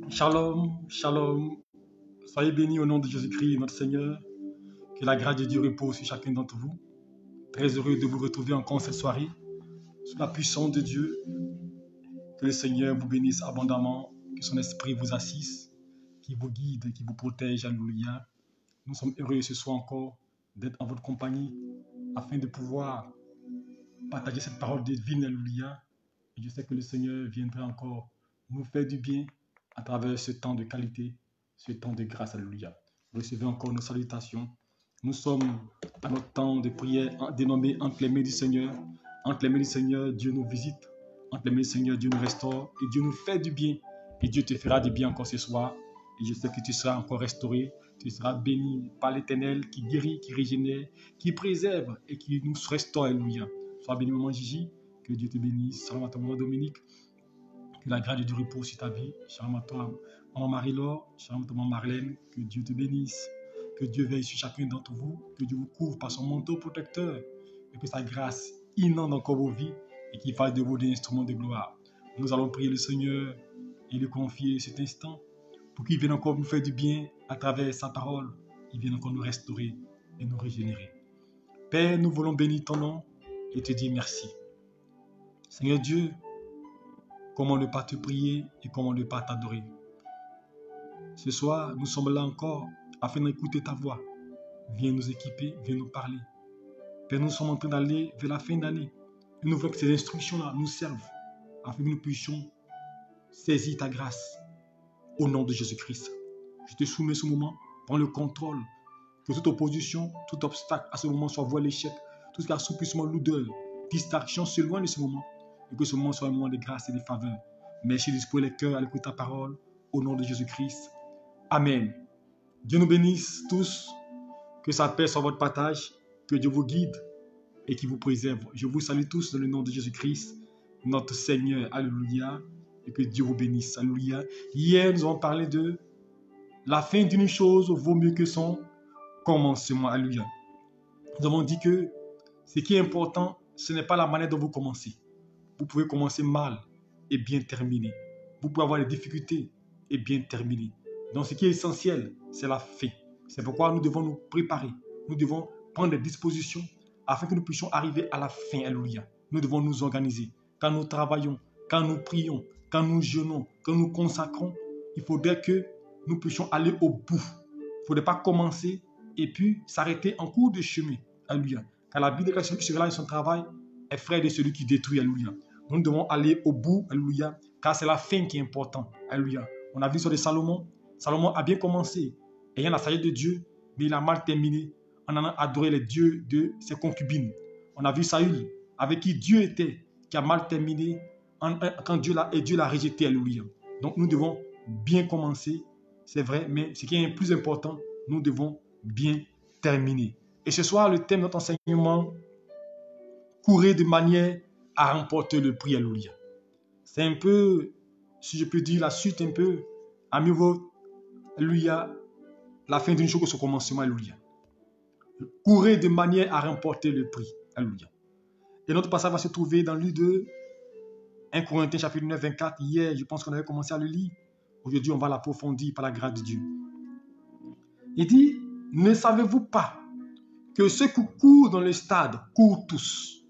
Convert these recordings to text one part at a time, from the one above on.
Shalom, shalom. Soyez bénis au nom de Jésus-Christ, notre Seigneur. Que la grâce de Dieu repose sur chacun d'entre vous. Très heureux de vous retrouver encore cette soirée. Sous la puissance de Dieu, que le Seigneur vous bénisse abondamment, que son esprit vous assiste, qu'il vous guide, qu'il vous protège. Alléluia. Nous sommes heureux ce soir encore d'être en votre compagnie afin de pouvoir partager cette parole divine. Alléluia. Et je sais que le Seigneur viendra encore nous faire du bien à travers ce temps de qualité, ce temps de grâce. Alléluia. Recevez encore nos salutations. Nous sommes à notre temps de prière dénommé entre les mains du Seigneur. Entre les mains du Seigneur, Dieu nous visite. Entre les mains du Seigneur, Dieu nous restaure. Et Dieu nous fait du bien. Et Dieu te fera du bien encore ce soir. Et je sais que tu seras encore restauré. Tu seras béni par l'Éternel qui guérit, qui régénère, qui préserve et qui nous restaure. Alléluia. Sois béni, maman Gigi. Que Dieu te bénisse. Shalom à toi, maman Dominique. Que la grâce de Dieu repose sur ta vie. Shalom à toi, maman Marie-Laure. Shalom à toi, maman Marlène. Que Dieu te bénisse. Que Dieu veille sur chacun d'entre vous. Que Dieu vous couvre par son manteau protecteur. Et que sa grâce inonde encore vos vies et qu'il fasse de vous des instruments de gloire. Nous allons prier le Seigneur et lui confier cet instant pour qu'il vienne encore nous faire du bien à travers sa parole. Il vienne encore nous restaurer et nous régénérer. Père, nous voulons bénir ton nom et te dire merci. Seigneur Dieu, comment ne pas te prier et comment ne pas t'adorer. Ce soir, nous sommes là encore afin d'écouter ta voix. Viens nous équiper, viens nous parler. Père, nous sommes en train d'aller vers la fin d'année. Et nous voulons que ces instructions-là nous servent afin que nous puissions saisir ta grâce au nom de Jésus-Christ. Je te soumets ce moment, prends le contrôle. Que toute opposition, tout obstacle à ce moment soit voué à l'échec. Tout ce qui a assoupissement, lourdeur, distraction s'éloigne de ce moment. Et que ce moment soit un moment de grâce et de faveur. Merci de disposer les cœurs à l'écoute de ta parole. Au nom de Jésus-Christ. Amen. Dieu nous bénisse tous. Que sa paix soit votre partage. Que Dieu vous guide et qu'il vous préserve. Je vous salue tous dans le nom de Jésus-Christ, notre Seigneur. Alléluia. Et que Dieu vous bénisse. Alléluia. Hier, nous avons parlé de la fin d'une chose vaut mieux que son commencement. Alléluia. Nous avons dit que ce qui est important, ce n'est pas la manière dont vous commencez. Vous pouvez commencer mal et bien terminer. Vous pouvez avoir des difficultés et bien terminer. Donc, ce qui est essentiel, c'est la fin. C'est pourquoi nous devons nous préparer. Nous devons prendre des dispositions afin que nous puissions arriver à la fin. Alléluia. Nous devons nous organiser. Quand nous travaillons, quand nous prions, quand nous jeûnons, quand nous consacrons, il faudrait que nous puissions aller au bout. Il ne faudrait pas commencer et puis s'arrêter en cours de chemin. Alléluia. Car la Bible dit que celui qui se relâche son travail est frère de celui qui détruit. Alléluia. Nous devons aller au bout. Alléluia. Car c'est la fin qui est importante. Alléluia. On a vu sur de Salomon. Salomon a bien commencé, ayant la sagesse de Dieu, mais il a mal terminé en allant adorer les dieux de ses concubines. On a vu Saül, avec qui Dieu était, qui a mal terminé quand Dieu l'a rejeté. Alléluia. Donc nous devons bien commencer, c'est vrai, mais ce qui est le plus important, nous devons bien terminer. Et ce soir, le thème de notre enseignement, courir de manière à remporter le prix. Alléluia. C'est un peu, si je peux dire, la suite un peu, à mieux vaut, alléluia, la fin d'une chose que son commencement. Alléluia. Courir de manière à remporter le prix. Alléluia. Et notre passage va se trouver dans le livre de 1 Corinthiens chapitre 9, 24. Hier, je pense qu'on avait commencé à le lire. Aujourd'hui, on va l'approfondir par la grâce de Dieu. Il dit, ne savez-vous pas que ceux qui courent dans le stade courent tous,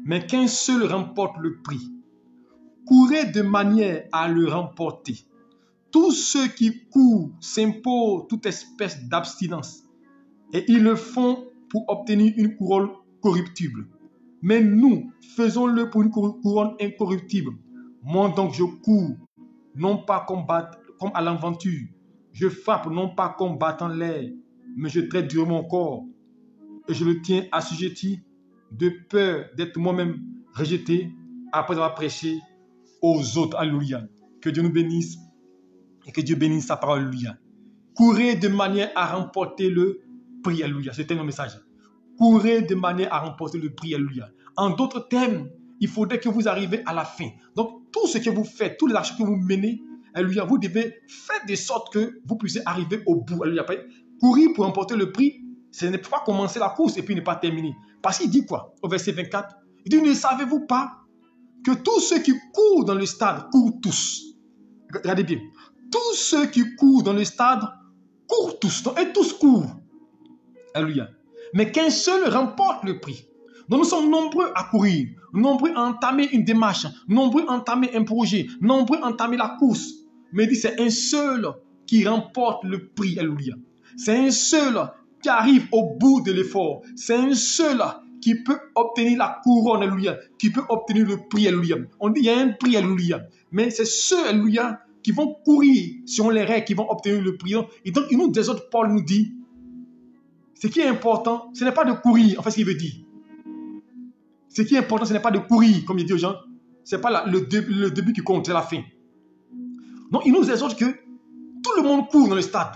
mais qu'un seul remporte le prix. Courez de manière à le remporter. Tous ceux qui courent s'imposent toute espèce d'abstinence et ils le font pour obtenir une couronne corruptible. Mais nous, faisons-le pour une couronne incorruptible. Moi donc je cours, non pas comme à l'aventure. Je frappe non pas comme battant l'air, mais je traite durement mon corps. Et je le tiens assujetti de peur d'être moi-même rejeté après avoir prêché aux autres. Alléluia. Que Dieu nous bénisse et que Dieu bénisse sa parole. Alléluia. Courez de manière à remporter le prix. Alléluia. C'était un message. Courez de manière à remporter le prix. Alléluia. En d'autres termes, il faudrait que vous arriviez à la fin. Donc, tout ce que vous faites, toutes les actions que vous menez, alléluia, vous devez faire de sorte que vous puissiez arriver au bout. Alléluia. Courir pour remporter le prix, ce n'est pas commencer la course et puis ne pas terminer. Parce qu'il dit quoi? Au verset 24, il dit, ne savez-vous pas que tous ceux qui courent dans le stade courent tous? Regardez bien. tous ceux qui courent dans le stade courent tous, et tous courent. Alléluia. Mais qu'un seul remporte le prix. Donc nous sommes nombreux à courir, nombreux à entamer une démarche, nombreux à entamer un projet, nombreux à entamer la course. Mais il dit c'est un seul qui remporte le prix. Alléluia. C'est un seul qui arrive au bout de l'effort. C'est un seul qui peut obtenir la couronne. Alléluia. Qui peut obtenir le prix. Alléluia. On dit il y a un prix. Alléluia. Mais c'est ceux, alléluia, qui vont courir sur les règles, qui vont obtenir le prix. Et donc, il nous des autres, Paul nous dit, ce qui est important, ce n'est pas de courir, en fait, ce qu'il veut dire. Ce qui est important, ce n'est pas de courir, comme il dit aux gens. Ce n'est pas le début qui compte, c'est la fin. Donc, il nous exhorte que tout le monde court dans le stade.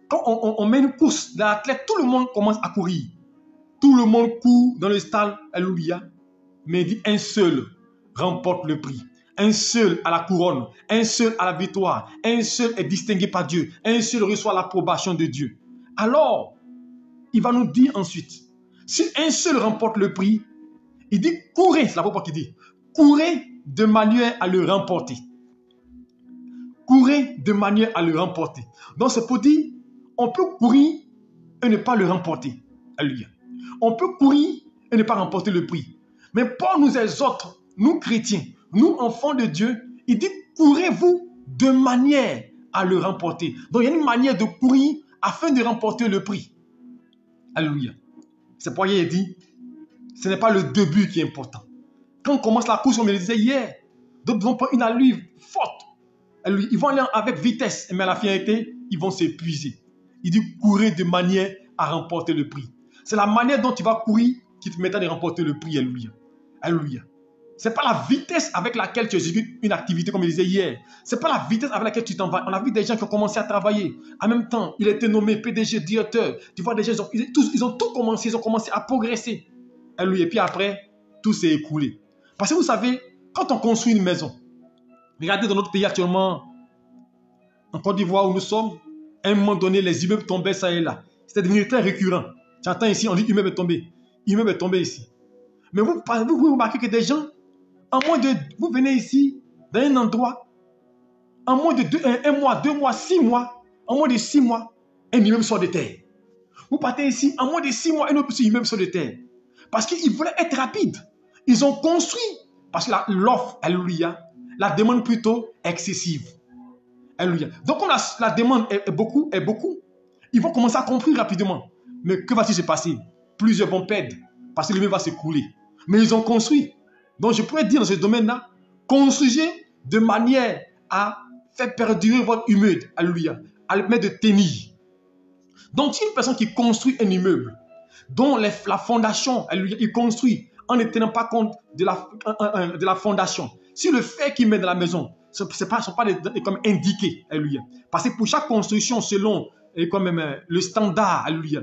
Quand on met une course d'athlète, tout le monde commence à courir. Tout le monde court dans le stade, alléluia. Mais il dit un seul remporte le prix. Un seul a la couronne. Un seul a la victoire. Un seul est distingué par Dieu. Un seul reçoit l'approbation de Dieu. Alors, il va nous dire ensuite, si un seul remporte le prix, il dit courez, c'est la parole qui dit, courez de manière à le remporter. Courez de manière à le remporter. Donc c'est pour dire, on peut courir et ne pas le remporter. Alléluia. On peut courir et ne pas remporter le prix. Mais Paul nous exhorte, nous chrétiens, nous enfants de Dieu, il dit courez-vous de manière à le remporter. Donc il y a une manière de courir afin de remporter le prix. Alléluia. C'est pourquoi il dit, ce n'est pas le début qui est important. Quand on commence la course, on me le disait hier, d'autres vont prendre une allure forte. Ils vont aller avec vitesse, mais à la finalité, ils vont s'épuiser. Il dit courez de manière à remporter le prix. C'est la manière dont tu vas courir qui te mettra de remporter le prix. Alléluia. Alléluia. Ce n'est pas la vitesse avec laquelle tu exécutes une activité, comme il disait hier. Ce n'est pas la vitesse avec laquelle tu t'en vas. On a vu des gens qui ont commencé à travailler. En même temps, il a été nommé PDG, directeur. Tu vois, des gens, ils ont tout commencé. Ils ont commencé à progresser. Et puis après, tout s'est écoulé. Parce que vous savez, quand on construit une maison, regardez dans notre pays actuellement, en Côte d'Ivoire où nous sommes, à un moment donné, les immeubles tombaient ça et là. C'était devenu très récurrent. Tu entends ici, on dit immeuble est tombé. Immeuble est tombé ici. Mais vous remarquez que des gens, vous venez ici, dans un endroit, en moins de un mois, 2 mois, 6 mois, en moins de 6 mois, un immeuble sort de terre. Vous partez ici, en moins de 6 mois, un autre immeuble sort de terre. Parce qu'ils voulaient être rapides. Ils ont construit. Parce que l'offre, alléluia, la demande plutôt excessive. Alléluia. Donc, quand la demande est beaucoup, ils vont commencer à construire rapidement. Mais que va-t-il se passer? Plusieurs vont perdre. Parce que l'immeuble va s'écouler. Mais ils ont construit. Donc, je pourrais dire dans ce domaine-là, construisez de manière à faire perdurer votre immeuble. Alléluia. À le mettre de tenir. Donc, si une personne qui construit un immeuble, dont la fondation, il construit en ne tenant pas compte de la fondation. Si le fer qu'il met dans la maison, ce ne sont pas comme indiqués, alléluia. Parce que pour chaque construction, selon le standard, alléluia,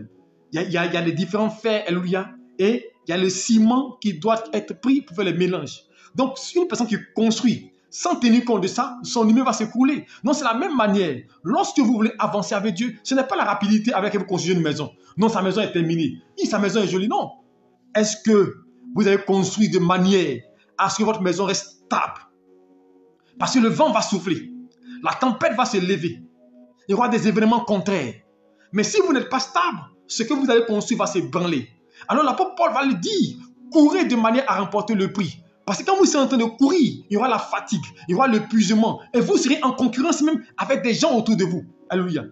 il y a les différents fers, alléluia, et il y a le ciment qui doit être pris pour faire le mélange. Donc, si une personne qui construit sans tenir compte de ça, son immeuble va s'écrouler. Donc, c'est la même manière. Lorsque vous voulez avancer avec Dieu, ce n'est pas la rapidité avec laquelle vous construisez une maison. Non, sa maison est terminée. Sa maison est jolie. Non. Est-ce que vous avez construit de manière à ce que votre maison reste stable? Parce que le vent va souffler. La tempête va se lever. Il y aura des événements contraires. Mais si vous n'êtes pas stable, ce que vous avez construit va s'ébranler. Alors l'apôtre Paul va le dire. Courez de manière à remporter le prix. Parce que quand vous serez en train de courir, il y aura la fatigue, il y aura l'épuisement. Et vous serez en concurrence même avec des gens autour de vous. Alléluia.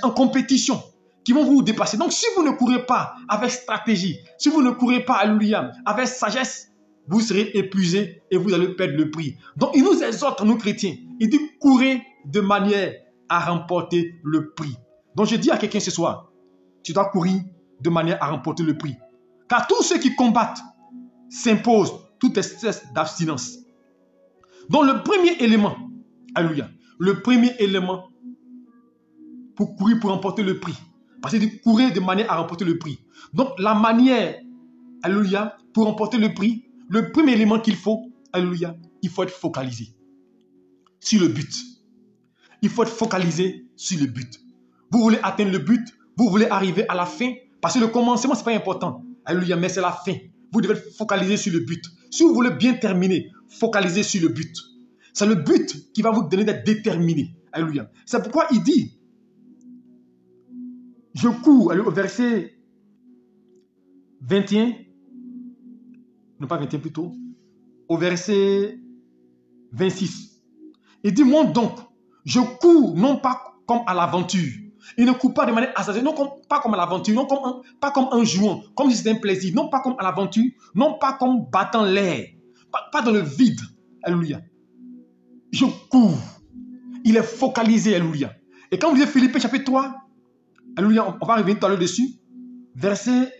En compétition qui vont vous dépasser. Donc si vous ne courez pas avec stratégie, si vous ne courez pas, alléluia, avec sagesse, vous serez épuisé et vous allez perdre le prix. Donc il nous exhorte, nous chrétiens. Il dit courez de manière à remporter le prix. Donc je dis à quelqu'un ce soir, tu dois courir de manière à remporter le prix. Car tous ceux qui combattent s'imposent tout espèce d'abstinence. Donc le premier élément, alléluia, le premier élément pour courir, pour remporter le prix. Parce qu'il dit courir de manière à remporter le prix. Donc la manière, alléluia, pour remporter le prix, le premier élément qu'il faut, alléluia, il faut être focalisé sur le but. Il faut être focalisé sur le but. Vous voulez atteindre le but, vous voulez arriver à la fin, parce que le commencement, ce n'est pas important. Alléluia, mais c'est la fin. Vous devez être focalisé sur le but. Si vous voulez bien terminer, focalisez sur le but. C'est le but qui va vous donner d'être déterminé. Alléluia. C'est pourquoi il dit, je cours, au verset 21, non pas 21 plutôt, au verset 26. Il dit, moi donc, je cours non pas comme à l'aventure. Il ne court pas de manière assassine, pas comme à l'aventure, pas comme un jouant, comme si c'était un plaisir, non pas comme à l'aventure, non pas comme battant l'air, pas dans le vide. Alléluia. Je cours. Il est focalisé, alléluia. Et quand vous lisez Philippiens chapitre 3, alléluia, on va revenir tout à l'heure dessus, verset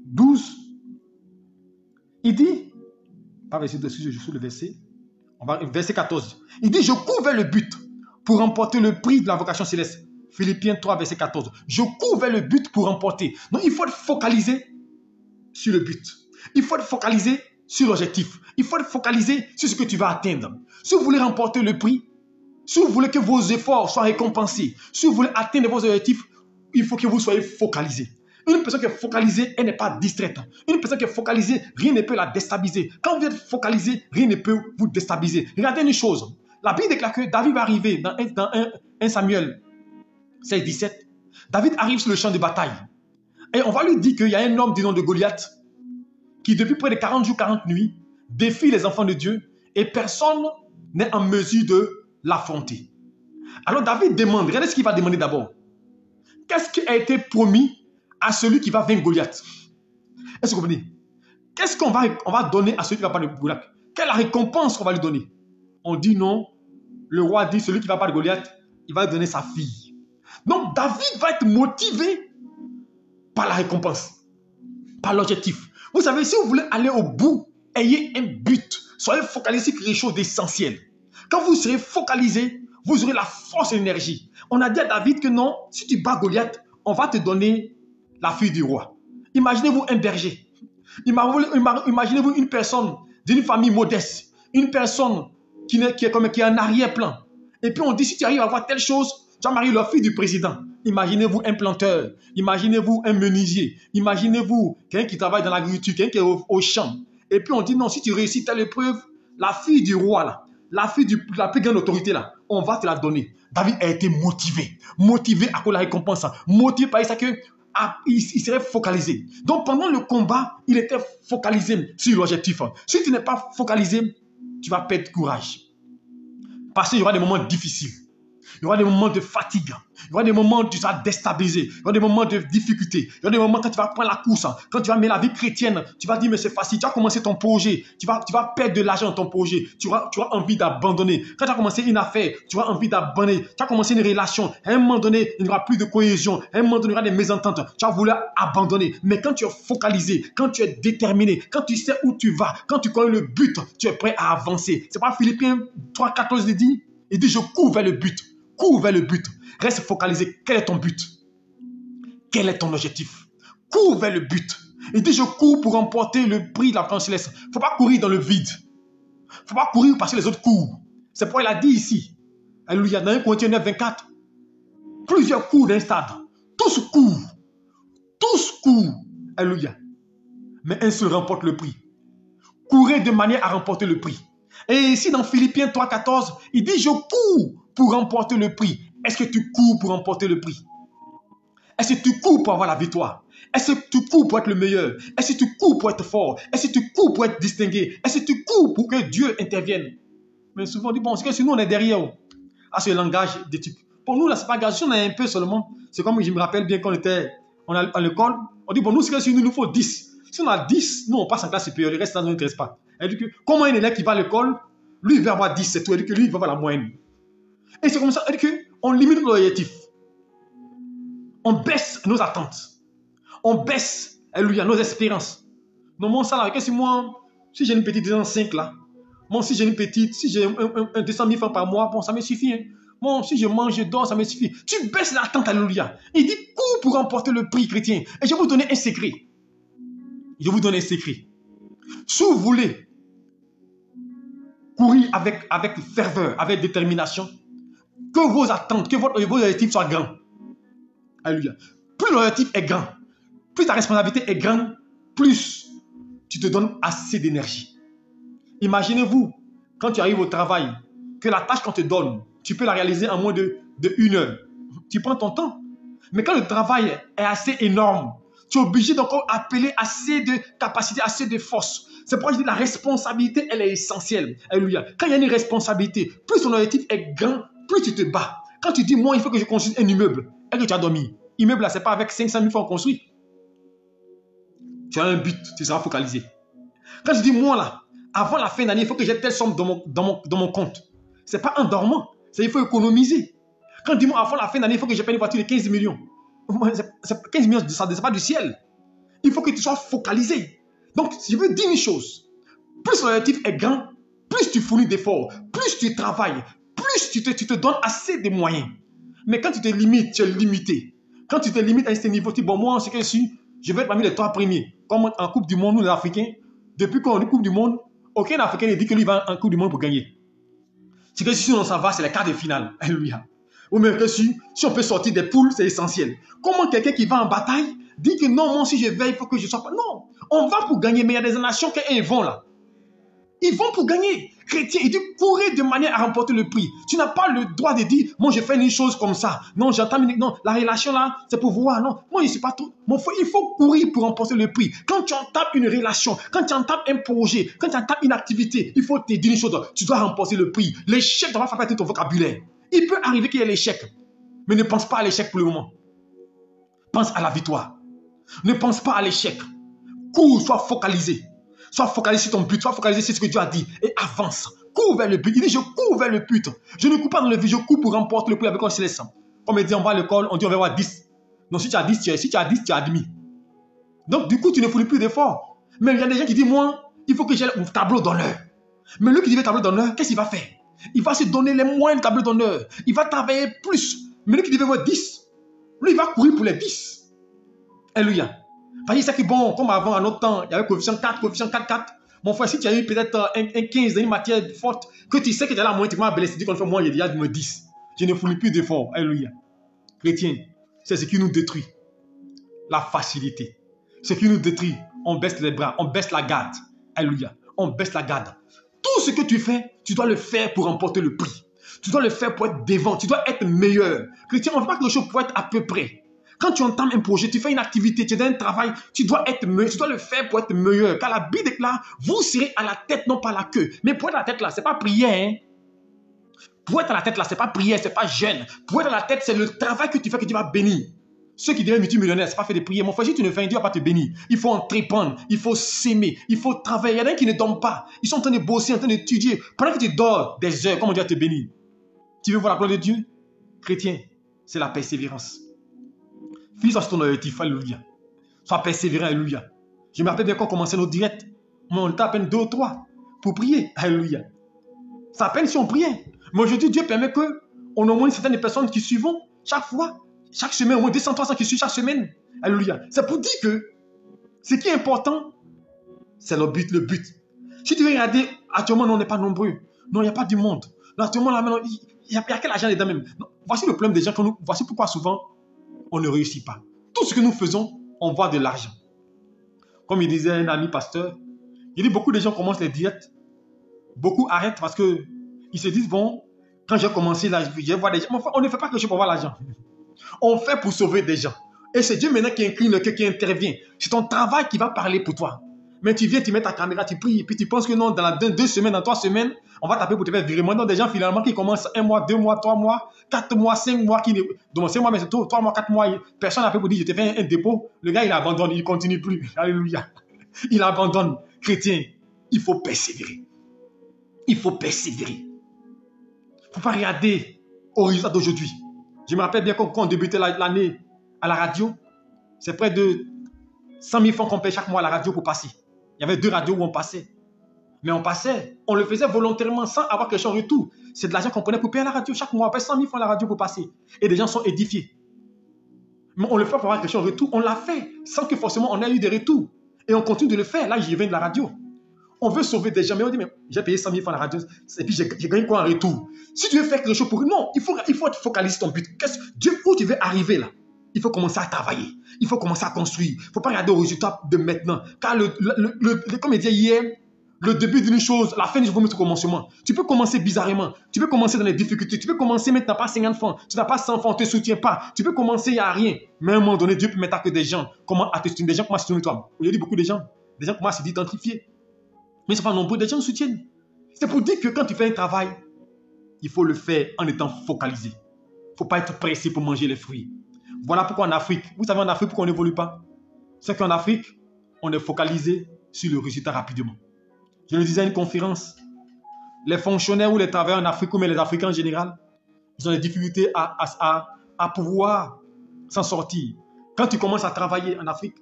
12, il dit, pas verset 12, je suis le verset, verset 14, il dit, je cours vers le but pour remporter le prix de la vocation céleste. Philippiens 3, verset 14. Je cours vers le but pour remporter. Donc, il faut être focalisé sur le but. Il faut être focalisé sur l'objectif. Il faut être focalisé sur ce que tu vas atteindre. Si vous voulez remporter le prix, si vous voulez que vos efforts soient récompensés, si vous voulez atteindre vos objectifs, il faut que vous soyez focalisé. Une personne qui est focalisée, elle n'est pas distraite. Une personne qui est focalisée, rien ne peut la déstabiliser. Quand vous êtes focalisé, rien ne peut vous déstabiliser. Regardez une chose. La Bible déclare que David va arriver dans 1 Samuel 16, 17. David arrive sur le champ de bataille. Et on va lui dire qu'il y a un homme du nom de Goliath qui, depuis près de 40 jours, 40 nuits, défie les enfants de Dieu et personne n'est en mesure de l'affronter. Alors David demande, regardez ce qu'il va demander d'abord. Qu'est-ce qui a été promis à celui qui va vaincre Goliath? Est-ce que vous comprenez? Qu'est-ce qu'on va donner à celui qui va battre Goliath? Quelle est la récompense qu'on va lui donner? On dit non. Le roi dit, celui qui va battre Goliath, il va donner sa fille. Donc David va être motivé par la récompense, par l'objectif. Vous savez, si vous voulez aller au bout, ayez un but. Soyez focalisé sur quelque chose d'essentiel. Quand vous serez focalisé, vous aurez la force et l'énergie. On a dit à David que non, si tu bats Goliath, on va te donner la fille du roi. Imaginez-vous un berger. Imaginez-vous une personne d'une famille modeste. Une personne qui est en arrière-plan. Et puis on dit, si tu arrives à voir telle chose, tu vas marier la fille du président. Imaginez-vous un planteur. Imaginez-vous un menuisier. Imaginez-vous quelqu'un qui travaille dans l'agriculture, quelqu'un qui est au champ. Et puis on dit, non, si tu réussis telle épreuve, la fille du roi, là, la fille de la plus grande autorité, là, on va te la donner. David a été motivé. Motivé à cause de la récompense. Motivé par ça que il serait focalisé. Donc pendant le combat, il était focalisé sur l'objectif. Si tu n'es pas focalisé, tu vas perdre courage. Parce qu'il y aura des moments difficiles. Il y aura des moments de fatigue. Il y aura des moments où tu seras déstabilisé. Il y aura des moments de difficulté. Il y aura des moments quand tu vas prendre la course. Quand tu vas mettre la vie chrétienne, tu vas dire mais c'est facile. Tu vas commencer ton projet. Tu vas perdre de l'argent dans ton projet. Tu auras envie d'abandonner. Quand tu vas commencer une affaire, tu auras envie d'abandonner. Tu vas commencer une relation. À un moment donné, il n'y aura plus de cohésion. À un moment donné, il y aura des mésententes. Tu vas vouloir abandonner. Mais quand tu es focalisé, quand tu es déterminé, quand tu sais où tu vas, quand tu connais le but, tu es prêt à avancer. C'est pas Philippiens 3, 14 il dit, je cours vers le but. Cours vers le but. Reste focalisé. Quel est ton but? Quel est ton objectif? Cours vers le but. Il dit, je cours pour remporter le prix de la vocation céleste. Il ne faut pas courir dans le vide. Il ne faut pas courir parce que les autres courent. C'est pourquoi il a dit ici, alléluia, dans 1 Corinthiens 9, 24, plusieurs courent d'un stade. Tous courent. Tous courent. Alléluia. Mais un seul remporte le prix. Courez de manière à remporter le prix. Et ici, dans Philippiens 3, 14, il dit, je cours pour remporter le prix. Est-ce que tu cours pour remporter le prix? Est-ce que tu cours pour avoir la victoire? Est-ce que tu cours pour être le meilleur? Est-ce que tu cours pour être fort? Est-ce que tu cours pour être distingué? Est-ce que tu cours pour que Dieu intervienne? Mais souvent on dit, bon, c'est que si nous on est derrière, à ce langage d'éthique. Pour nous, là, c'est pas grave. Si on a un peu seulement, c'est comme je me rappelle bien quand on était à l'école, on dit, bon, nous, c'est que si nous faut 10. Si on a 10, nous, on passe en classe supérieure. Le reste, ça ne nous intéresse pas. Elle dit que, comment un élève qui va à l'école, lui, il va avoir 10, c'est tout. Elle dit que lui, il va avoir la moyenne. Et c'est comme ça qu'on limite nos objectifs. On baisse nos attentes. On baisse, alléluia, nos espérances. Non, mon salaire, qu'est-ce que moi, si j'ai une petite 5 là, moi, si j'ai une petite, si j'ai un 200 000 francs par mois, bon, ça me suffit. Hein. Bon, si je mange, je dors, ça me suffit. Tu baisses l'attente, alléluia. Il dit, cours pour remporter le prix chrétien. Et je vais vous donner un secret. Je vais vous donner un secret. Si vous voulez courir avec ferveur, avec détermination, que vos attentes, que vos objectifs soient grands. Alléluia. Plus l'objectif est grand, plus ta responsabilité est grande, plus tu te donnes assez d'énergie. Imaginez-vous, quand tu arrives au travail, que la tâche qu'on te donne, tu peux la réaliser en moins de 1 heure. Tu prends ton temps. Mais quand le travail est assez énorme, tu es obligé d'encore appeler assez de capacité, assez de force. C'est pourquoi je dis la responsabilité, elle est essentielle. Alléluia. Quand il y a une responsabilité, plus ton objectif est grand, plus tu te bats. Quand tu dis, moi, il faut que je construise un immeuble, et que tu as dormi. Immeuble, là, ce n'est pas avec 500 000 francs construit. Tu as un but, tu seras focalisé. Quand je dis, moi, là, avant la fin d'année, il faut que j'ai telle somme dans mon compte. Ce n'est pas en dormant, il faut économiser. Quand je dis, moi, avant la fin d'année, il faut que je paye une voiture de 15 millions. 15 millions, ça ne descend pas du ciel. Il faut que tu sois focalisé. Donc, si je veux dire une chose, plus l'objectif est grand, plus tu fournis d'efforts, plus tu travailles, plus tu te donnes assez de moyens. Mais quand tu te limites, tu es limité. Quand tu te limites à ce niveau, tu dis, bon, moi, ce que je suis, je vais être parmi les 3 premiers. Comme en Coupe du Monde, nous, les Africains, depuis qu'on est Coupe du Monde, aucun Africain ne dit que lui va en Coupe du Monde pour gagner. C'est que si on s'en va, c'est les quarts de finale. Alléluia. Ou même que si on peut sortir des poules, c'est essentiel. Comment quelqu'un qui va en bataille dit que non, moi, si je vais, il faut que je sois pas. Non, on va pour gagner, mais il y a des nations qui vont là. Ils vont pour gagner. Chrétien, il dit courir de manière à remporter le prix. Tu n'as pas le droit de dire, moi, je fais une chose comme ça. Non, j'entends, non, la relation là, c'est pour voir. Non, moi, je ne suis pas tout. Il faut courir pour remporter le prix. Quand tu entames une relation, quand tu entames un projet, quand tu entames une activité, il faut te dire une chose, tu dois remporter le prix. L'échec doit faire partie de ton vocabulaire. Il peut arriver qu'il y ait l'échec, mais ne pense pas à l'échec pour le moment. Pense à la victoire. Ne pense pas à l'échec. Cours, sois focalisé. Sois focalisé sur ton but, sois focalisé sur ce que Dieu a dit et avance. Cours vers le but. Il dit, je cours vers le but. Je ne cours pas dans le but, je cours pour remporter le prix avec un céleste. Comme il dit, on va à l'école, on dit on va avoir 10. Donc si tu as 10, tu as admis. Donc du coup, tu ne foulis plus d'efforts. Mais il y a des gens qui disent, moi, il faut que j'ai un tableau d'honneur. Mais lui qui dit tableau d'honneur, qu'est-ce qu'il va faire? Il va se donner les moyens de tableau d'honneur. Il va travailler plus. Mais lui qui devait voir 10, lui, il va courir pour les 10. Alléluia. Parce que c'est que bon, comme avant, à notre temps, il y avait coefficient 4, coefficient 4, 4. Mon frère, si tu as eu peut-être un 15 dans une matière forte, que tu sais que tu as la moyenne, tu m'as blessé, tu dis qu'on fait moins, il y a 10. Je ne foulis plus d'efforts. Alléluia. Chrétien, c'est ce qui nous détruit. La facilité. Ce qui nous détruit, on baisse les bras, on baisse la garde. Alléluia. On baisse la garde. Tout ce que tu fais, tu dois le faire pour remporter le prix. Tu dois le faire pour être devant. Tu dois être meilleur. Chrétien, on ne fait pas quelque chose pour être à peu près. Quand tu entames un projet, tu fais une activité, tu fais un travail, tu dois être meilleur. Tu dois le faire pour être meilleur. Car la Bible déclare, vous serez à la tête, non pas à la queue. Mais pour être à la tête là, ce n'est pas prière. Hein? Pour être à la tête là, ce n'est pas prière, ce n'est pas jeûne. Pour être à la tête, c'est le travail que tu fais que tu vas bénir. Ceux qui deviennent multimillionnaires, ce n'est pas fait de prier. Mon frère, si tu ne fais rien, Dieu ne va pas te bénir. Il faut entreprendre, il faut s'aimer, il faut travailler. Il y en a qui ne dorment pas. Ils sont en train de bosser, en train d'étudier. Pendant que tu dors des heures, comment Dieu va te bénir? Tu veux voir la gloire de Dieu? Chrétien, c'est la persévérance. Fixe sur ton objectif, alléluia. Sois persévérant, alléluia. Je me rappelle bien quand on commençait nos directs. On était à peine 2 ou 3 pour prier, alléluia. C'est à peine si on priait. Mais aujourd'hui, Dieu permet qu'on ait au moins une certaine personnes qui suivent chaque fois. Chaque semaine, au moins 200, 300 qui suivent chaque semaine. Alléluia. C'est pour dire que ce qui est important, c'est le but. Si tu veux regarder, actuellement, on n'est pas nombreux. Non, il n'y a pas du monde. Non, actuellement, là, il n'y a quel argent dedans même. Non, voici le problème des gens. Voici pourquoi souvent, on ne réussit pas. Tout ce que nous faisons, on voit de l'argent. Comme il disait un ami pasteur, il dit beaucoup de gens commencent les diètes. Beaucoup arrêtent parce qu'ils se disent, bon, quand j'ai commencé là, je vais voir des gens. Mais on ne fait pas quelque chose pour voir l'argent. On fait pour sauver des gens. Et c'est Dieu maintenant qui incline le cœur, qui intervient. C'est ton travail qui va parler pour toi. Mais tu viens, tu mets ta caméra, tu pries, et puis tu penses que non, dans 2 semaines, dans 3 semaines, on va taper pour te faire virer. Maintenant, des gens finalement qui commencent 1 mois, 2 mois, 3 mois, 4 mois, 5 mois, donc 5 mois, mais c'est 3 mois, 4 mois, personne n'a fait pour dire, je te fais un dépôt. Le gars, il abandonne, il ne continue plus. Alléluia. Il abandonne. Chrétien, il faut persévérer. Il faut persévérer. Il ne faut pas regarder au résultat d'aujourd'hui. Je me rappelle bien quand on débutait l'année à la radio, c'est près de 100 000 francs qu'on paye chaque mois à la radio pour passer. Il y avait 2 radios où on passait. Mais on passait, on le faisait volontairement sans avoir quelque chose en retour. C'est de l'argent qu'on prenait pour payer à la radio. Chaque mois, on paye 100 000 francs à la radio pour passer. Et des gens sont édifiés. Mais on le fait pour avoir quelque chose en retour. On l'a fait sans que forcément on ait eu des retours. Et on continue de le faire. Là, j'y viens de la radio. On veut sauver des gens. Mais on dit, mais j'ai payé 100 000 francs à la radio. Et puis, j'ai gagné quoi en retour? Si tu veux faire quelque chose pour... Non, il faut être focalisé sur ton but. Dieu, où tu veux arriver là? Il faut commencer à travailler. Il faut commencer à construire. Il ne faut pas regarder au résultat de maintenant. Car comme il disait hier, le début d'une chose, la fin du jour, mettre au commencement. Tu peux commencer bizarrement. Tu peux commencer dans les difficultés. Tu peux commencer, mais tu n'as pas 50 francs. Tu n'as pas 100 francs, on ne te soutient pas. Tu peux commencer, il n'y a rien. Mais à un moment donné, Dieu peut mettre à que des gens. Comment à te soutenir? Des gens commencent à soutenir toi. Il y a beaucoup de gens. Des gens commencent à s'identifier. Mais ils ne sont pas nombreux. Des gens soutiennent. C'est pour dire que quand tu fais un travail, il faut le faire en étant focalisé. Il ne faut pas être pressé pour manger les fruits. Voilà pourquoi en Afrique, vous savez en Afrique pourquoi on n'évolue pas? C'est qu'en Afrique, on est focalisé sur le résultat rapidement. Je le disais à une conférence, les fonctionnaires ou les travailleurs en Afrique, ou même les Africains en général, ils ont des difficultés à pouvoir s'en sortir. Quand tu commences à travailler en Afrique,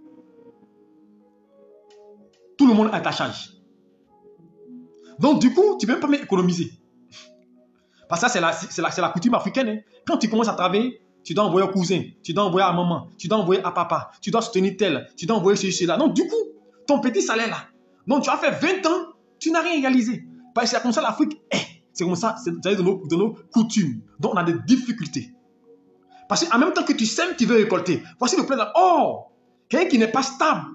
tout le monde est à ta charge. Donc du coup, tu ne peux même pas économiser. Parce que ça, c'est la coutume africaine. Hein. Quand tu commences à travailler, tu dois envoyer au cousin, tu dois envoyer à maman, tu dois envoyer à papa, tu dois soutenir tel, tu dois envoyer ceci, cela. Donc du coup, ton petit salaire là, donc tu as fait 20 ans, tu n'as rien réalisé. Parce que c'est comme ça l'Afrique est. C'est comme ça, c'est dans nos coutumes. Donc on a des difficultés. Parce qu'en même temps que tu sèmes, tu veux récolter. Voici le problème. Oh, quelqu'un qui n'est pas stable,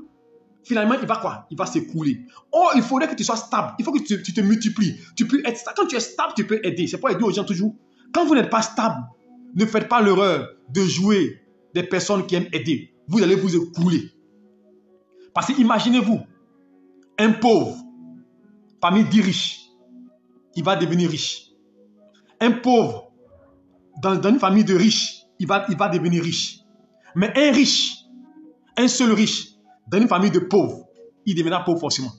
finalement, il va quoi? Il va s'écrouler. Oh, il faudrait que tu sois stable. Il faut que tu te multiplies. Tu peux être stable. Quand tu es stable, tu peux aider. C'est pas aider aux gens toujours. Quand vous n'êtes pas stable, ne faites pas l'erreur de jouer des personnes qui aiment aider. Vous allez vous écrouler. Parce que imaginez-vous, un pauvre parmi 10 riches, il va devenir riche. Un pauvre dans une famille de riches, il va devenir riche. Mais un riche, un seul riche, dans une famille de pauvres, il deviendra pauvre forcément.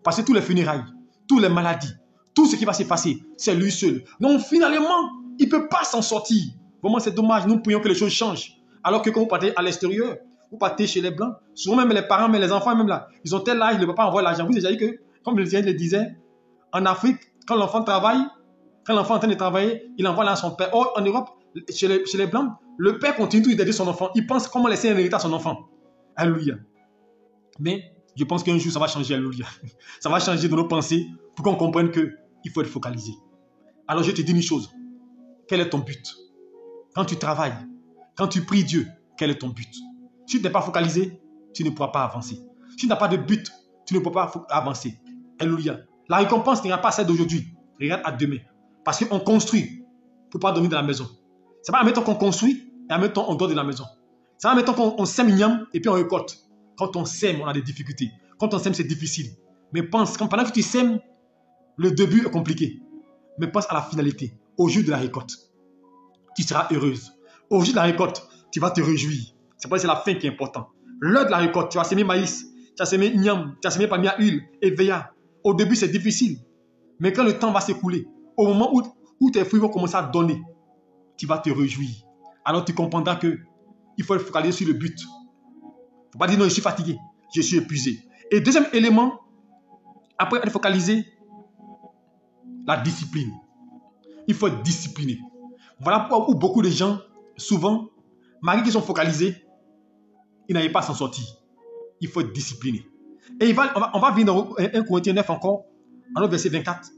Parce que tous les funérailles, toutes les maladies, tout ce qui va se passer, c'est lui seul. Donc finalement, il ne peut pas s'en sortir. Vraiment, c'est dommage. Nous prions que les choses changent. Alors que quand vous partez à l'extérieur, vous partez chez les Blancs, souvent même les parents, mais les enfants même là, ils ont tel âge, le papa envoie l'argent. Vous avez déjà dit que, comme le disait, en Afrique, quand l'enfant travaille, quand l'enfant est en train de travailler, il envoie l'argent à son père. Or, en Europe, chez les Blancs, le père continue toujours d'aider son enfant. Il pense comment laisser un héritage à son enfant. Alléluia. Mais je pense qu'un jour, ça va changer. Alléluia. Ça va changer de nos pensées pour qu'on comprenne qu'il faut être focalisé. Alors, je te dis une chose. Quel est ton but? Quand tu travailles, quand tu pries Dieu, quel est ton but? Si tu n'es pas focalisé, tu ne pourras pas avancer. Si tu n'as pas de but, tu ne pourras pas avancer. Alléluia. La récompense n'ira pas celle d'aujourd'hui. Regarde à demain. Parce qu'on construit pour ne pas dormir dans la maison. C'est pas en même temps qu'on construit et en même temps on dort dans la maison. C'est en même temps qu'on sème igname et puis on récolte. Quand on sème, on a des difficultés. Quand on sème, c'est difficile. Mais pense, pendant que tu sèmes, le début est compliqué. Mais pense à la finalité, au jour de la récolte. Tu seras heureuse. Au jour de la récolte, tu vas te réjouir. C'est pas c'est la fin qui est importante. L'heure de la récolte, tu as semé maïs, tu as semé igname, tu as semé palmier à huile et veilla. Au début, c'est difficile. Mais quand le temps va s'écouler, au moment où tes fruits vont commencer à donner, tu vas te réjouir. Alors tu comprendras que il faut être focalisé sur le but. Il ne faut pas dire non, je suis fatigué, je suis épuisé. Et deuxième élément, après être focalisé, la discipline. Il faut être discipliné. Voilà pourquoi beaucoup de gens, souvent, malgré qu'ils sont focalisés, ils n'arrivent pas à s'en sortir. Il faut être discipliné. Et on va venir dans 1 Corinthiens 9 encore, en verset 24.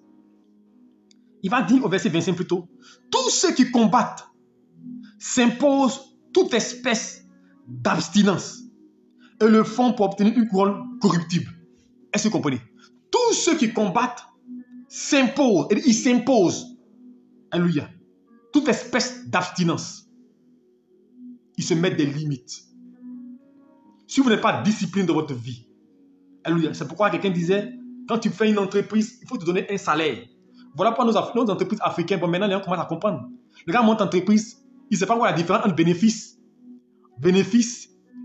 Il va dire au verset 25 plutôt, tous ceux qui combattent s'imposent toute espèce d'abstinence et le font pour obtenir une couronne corruptible. Est-ce que vous comprenez? Tous ceux qui combattent s'imposent, ils s'imposent, alléluia, toute espèce d'abstinence. Ils se mettent des limites. Si vous n'êtes pas discipliné dans votre vie, alléluia, c'est pourquoi quelqu'un disait, quand tu fais une entreprise, il faut te donner un salaire. Voilà pourquoi nos entreprises africaines, bon maintenant les gens commencent à comprendre. Le gars monte entreprise, il ne sait pas quoi la différence entre bénéfice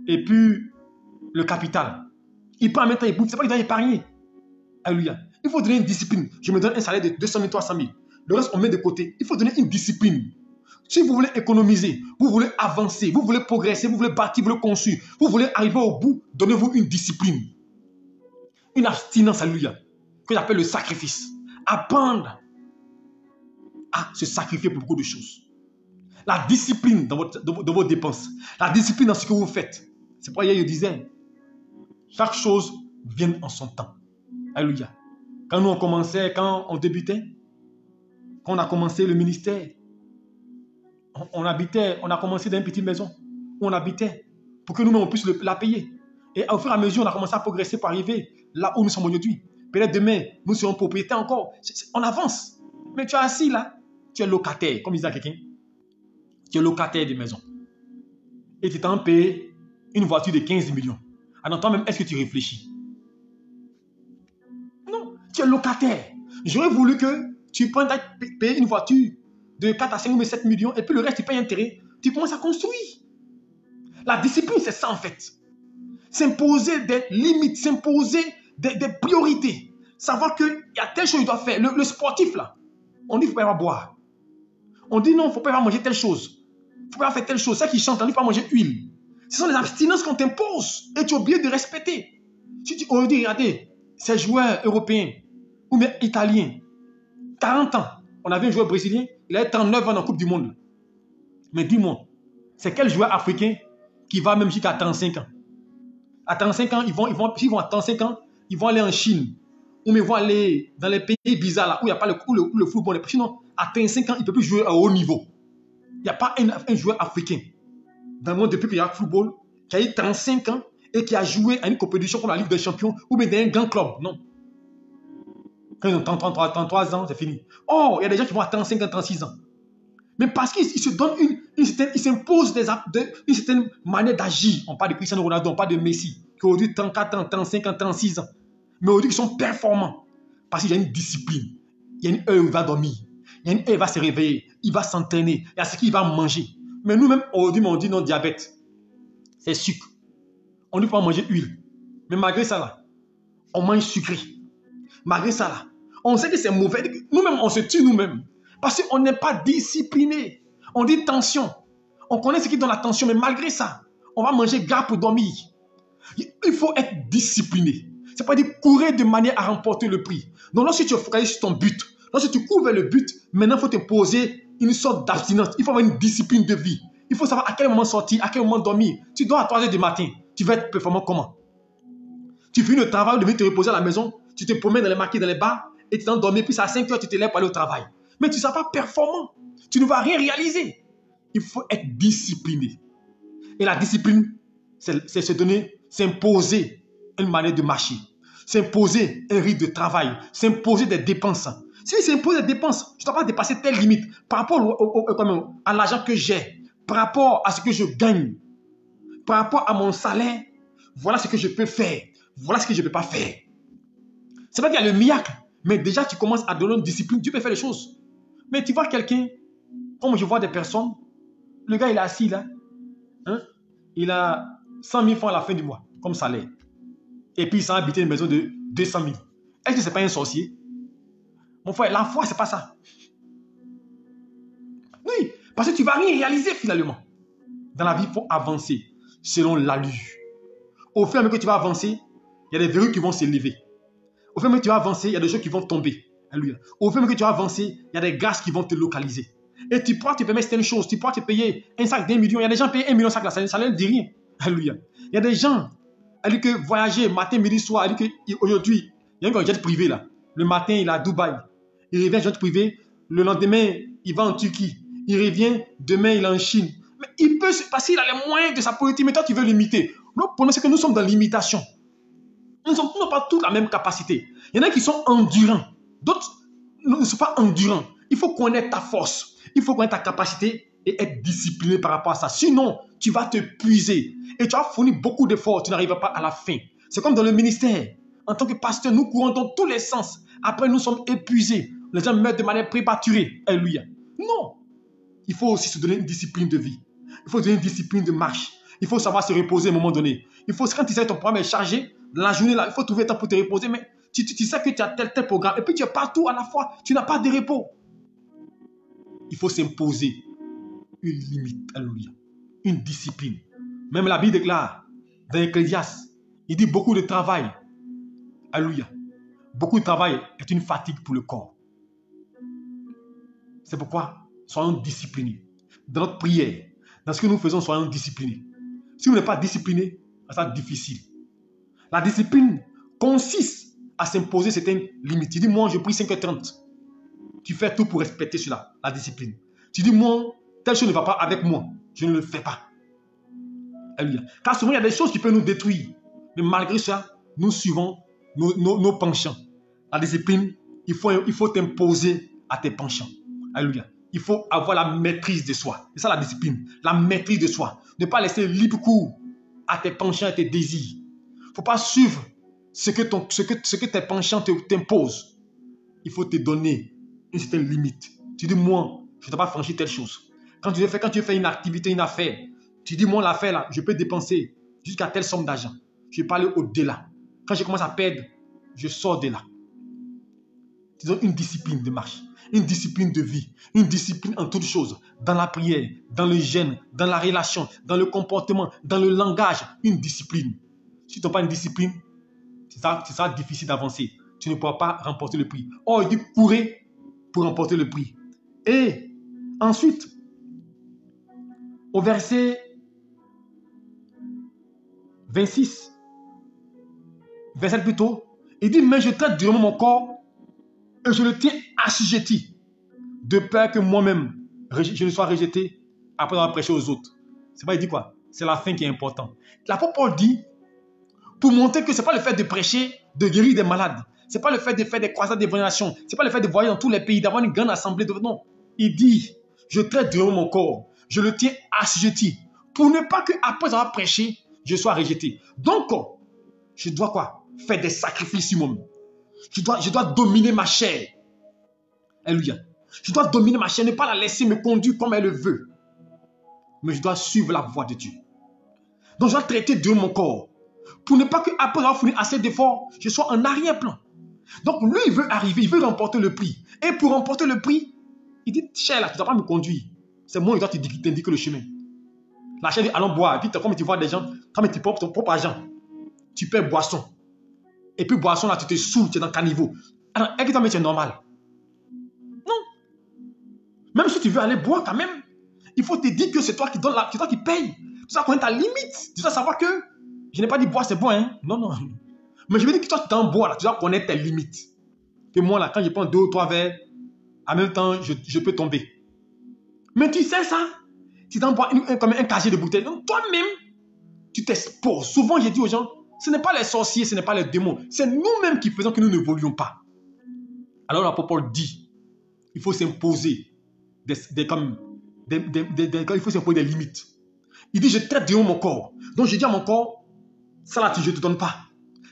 et puis le capital. Il prend en même temps, il ne sait pas qu'il doit épargner. Alléluia. Il faut donner une discipline. Je me donne un salaire de 200 000, 300 000. Le reste, on met de côté. Il faut donner une discipline. Si vous voulez économiser, vous voulez avancer, vous voulez progresser, vous voulez bâtir, vous voulez construire, vous voulez arriver au bout, donnez-vous une discipline. Une abstinence, alléluia, que j'appelle le sacrifice. Apprendre à se sacrifier pour beaucoup de choses. La discipline dans vos dépenses. La discipline dans ce que vous faites. C'est pourquoi hier je disais, chaque chose vient en son temps. Alléluia. Quand nous on commençait, quand on débutait, quand on a commencé le ministère, on a commencé dans une petite maison où on habitait pour que nous-mêmes on puisse la payer. Et au fur et à mesure, on a commencé à progresser pour arriver là où nous sommes aujourd'hui. Peut-être demain, nous serons propriétaires encore. On avance. Mais tu es assis là. Tu es locataire, comme disait quelqu'un. Tu es locataire de maison. Et tu t'en payes une voiture de 15 millions. Alors toi-même, est-ce que tu réfléchis? Non, tu es locataire. J'aurais voulu que tu prennes payer une voiture de 4 à 5 ou 7 millions et puis le reste, tu payes intérêt. Tu commences à construire. La discipline, c'est ça en fait. S'imposer des limites, s'imposer des priorités. Savoir qu'il y a telle chose qu'il doit faire. Le sportif là, on dit qu'il ne faut pas boire. On dit non, il ne faut pas manger telle chose. Il ne faut pas faire telle chose. Ça qui chante, on dit qu'il ne faut pas manger huile. Ce sont les abstinences qu'on t'impose et tu es obligé de respecter. Si tu dis, regardez, ces joueurs européens ou bien italiens, 40 ans, on avait un joueur brésilien, il avait 39 ans dans la Coupe du Monde. Mais dis-moi, c'est quel joueur africain qui va même jusqu'à 35 ans? À 35 ans, s'ils vont à 35 ans, ils vont aller en Chine. Ou ils vont aller dans les pays bizarres là, où il n'y a pas le football. Sinon, à 35 ans, il ne peut plus jouer à haut niveau. Il n'y a pas un joueur africain dans le monde depuis qu'il y a le football qui a eu 35 ans et qui a joué à une compétition comme la Ligue des Champions ou bien dans un grand club. Non. Quand ils ont 33 ans, c'est fini. Oh, il y a des gens qui vont à 35 ans, 36 ans. Mais parce qu'ils se donnent ils s'imposent une certaine manière d'agir. On parle de Cristiano Ronaldo, on parle de Messi, qui aujourd'hui 34 ans, 35 ans, 36 ans. Mais aujourd'hui, ils sont performants. Parce qu'il y a une discipline. Il y a une heure où il va dormir. Il y a une heure où il va se réveiller. Il va s'entraîner. Il y a ce qu'il va manger. Mais nous-mêmes, aujourd'hui, on dit non diabète. C'est sucre. On ne peut pas manger huile. Mais malgré ça, là, on mange sucré. Malgré ça, là, on sait que c'est mauvais. Nous-mêmes, on se tue nous-mêmes. Parce qu'on n'est pas discipliné. On dit tension. On connaît ce qui donne la tension, mais malgré ça, on va manger gras pour dormir. Il faut être discipliné. C'est pas dire courir de manière à remporter le prix. Donc, lorsque tu focalises sur ton but, lorsque tu cours vers le but, maintenant, il faut te poser une sorte d'abstinence. Il faut avoir une discipline de vie. Il faut savoir à quel moment sortir, à quel moment dormir. Tu dors à 3 heures du matin. Tu vas être performant comment? Tu finis le travail, tu viens te reposer à la maison, tu te promènes dans les maquis, dans les bars, et tu t'endormis, puis à 5 heures, tu te lèves pour aller au travail. Mais tu ne seras pas performant. Tu ne vas rien réaliser. Il faut être discipliné. Et la discipline, c'est se donner, s'imposer une manière de marcher. S'imposer un rythme de travail. S'imposer des dépenses. Si tu imposes des dépenses, je ne dois pas dépasser telle limite par rapport à l'argent que j'ai, par rapport à ce que je gagne, par rapport à mon salaire. Voilà ce que je peux faire. Voilà ce que je ne peux pas faire. C'est pas qu'il y a le miracle, mais déjà tu commences à donner une discipline, tu peux faire les choses. Mais tu vois quelqu'un, comme je vois des personnes, le gars il est assis là, hein, il a 100 000 francs à la fin du mois, comme salaire. Et puis il s'en habité une maison de 200 000. Est-ce que ce n'est pas un sorcier? Mon frère, la foi, ce n'est pas ça. Oui, parce que tu ne vas rien réaliser finalement. Dans la vie, il faut avancer selon l'allure. Au fur et à mesure que tu vas avancer, il y a des verrues qui vont s'élever. Au fur et à mesure que tu vas avancer, il y a des choses qui vont tomber. Alléluia. Au fur et à mesure que tu vas avancer, il y a des grâces qui vont te localiser. Et tu pourras te permettre certaines choses. Tu pourras te payer un sac d'1 million. Il y a des gens qui payent 1 million sac là, ça ne dit rien. Alléluia. Il y a des gens, elle dit que voyager matin, midi, soir, elle dit qu'aujourd'hui, il y a un jet privé là. Le matin, il est à Dubaï. Il revient jet privé. Le lendemain, il va en Turquie. Il revient, demain, il est en Chine. Mais il peut se passer, il a les moyens de sa politique, mais toi, tu veux l'imiter. Le problème, c'est que nous sommes dans l'imitation. Nous n'avons pas toute la même capacité. Il y en a qui sont endurants. D'autres ne sont pas endurants. Il faut connaître ta force. Il faut connaître ta capacité et être discipliné par rapport à ça. Sinon, tu vas te puiser. Et tu vas fournir beaucoup d'efforts. Tu n'arriveras pas à la fin. C'est comme dans le ministère. En tant que pasteur, nous courons dans tous les sens. Après, nous sommes épuisés. Les gens meurent de manière prématurée. Alléluia. Non. Il faut aussi se donner une discipline de vie. Il faut se donner une discipline de marche. Il faut savoir se reposer à un moment donné. Il faut, quand tu sais que ton programme est chargé, la journée là, il faut trouver le temps pour te reposer. Mais tu sais que tu as tel programme. Et puis tu es partout à la fois. Tu n'as pas de repos. Il faut s'imposer une limite. Alléluia. Une discipline. Même la Bible déclare dans Ecclésiaste, il dit beaucoup de travail. Alléluia. Beaucoup de travail est une fatigue pour le corps. C'est pourquoi soyons disciplinés. Dans notre prière, dans ce que nous faisons, soyons disciplinés. Si vous n'êtes pas discipliné, ça va être difficile. La discipline consiste à s'imposer certaines limites. Tu dis, moi, je prie 5h30. Tu fais tout pour respecter cela, la discipline. Tu dis, moi, telle chose ne va pas avec moi. Je ne le fais pas. Alléluia. Car souvent, il y a des choses qui peuvent nous détruire. Mais malgré ça, nous suivons nos penchants. La discipline, il faut t'imposer à tes penchants. Alléluia. Il faut avoir la maîtrise de soi. C'est ça la discipline. La maîtrise de soi. Ne pas laisser libre cours à tes penchants et tes désirs. Il ne faut pas suivre ce que tes penchants t'imposent. Il faut te donner une certaine limite. Tu dis, moi, je ne dois pas franchir telle chose. Quand tu fais une activité, une affaire, tu dis, moi, l'affaire là, je peux dépenser jusqu'à telle somme d'argent. Je vais pas aller au-delà. Quand je commence à perdre, je sors de là. Tu donnes une discipline de marche, une discipline de vie, une discipline en toutes choses, dans la prière, dans le jeûne, dans la relation, dans le comportement, dans le langage, une discipline. Si tu n'as pas une discipline, c'est ça difficile d'avancer. Tu ne pourras pas remporter le prix. Oh, il dit courez pour remporter le prix. Et ensuite, au verset 26, verset plutôt, il dit, mais je traite durement mon corps et je le tiens assujetti, de peur que moi-même, je ne sois rejeté après avoir prêché aux autres. C'est pas, il dit quoi? C'est la fin qui est importante. L'apôtre Paul dit, pour montrer que ce n'est pas le fait de prêcher, de guérir des malades, ce n'est pas le fait de faire des croisades d'évangélisation, ce n'est pas le fait de voyager dans tous les pays, d'avoir une grande assemblée. Non, il dit, je traite durement mon corps, je le tiens assujetti, pour ne pas qu'après avoir prêché, je sois rejeté. Donc, je dois quoi? Faire des sacrifices sur moi-même. Je dois dominer ma chair. Alléluia. Je dois dominer ma chair, ne pas la laisser me conduire comme elle le veut. Mais je dois suivre la voie de Dieu. Donc, je dois traiter de mon corps. Pour ne pas qu'après avoir fourni assez d'efforts, je sois en arrière-plan. Donc, lui, il veut arriver, il veut remporter le prix. Et pour remporter le prix, il dit, chair là, tu ne dois pas me conduire. C'est moi qui dois t'indiquer le chemin. La chair dit, allons boire. Et puis, comme tu vois des gens, comme tu prends ton propre argent, tu paies boisson. Et puis, boisson là, tu te saoules, tu es dans le caniveau. Alors, est-ce que tu es normal? Non. Même si tu veux aller boire quand même, il faut te dire que c'est toi qui donne, c'est toi qui paye. Tu dois connaître ta limite. Tu dois savoir que, je n'ai pas dit boire, c'est bon, hein. Non, non. Mais je veux dire que toi, tu t'en bois là, tu dois connaître tes limites. Que moi là, quand je prends 2 ou 3 verres, en même temps, je peux tomber. Mais tu sais ça? Tu t'en bois comme un casier de bouteille. Donc toi-même, tu t'exposes. Souvent, j'ai dit aux gens, ce n'est pas les sorciers, ce n'est pas les démons. C'est nous-mêmes qui faisons que nous n'évoluons pas. Alors l'apôtre Paul dit, il faut s'imposer il faut s'imposer des limites. Il dit, je traite de mon corps. Donc je dis à mon corps, ça là, je ne te donne pas.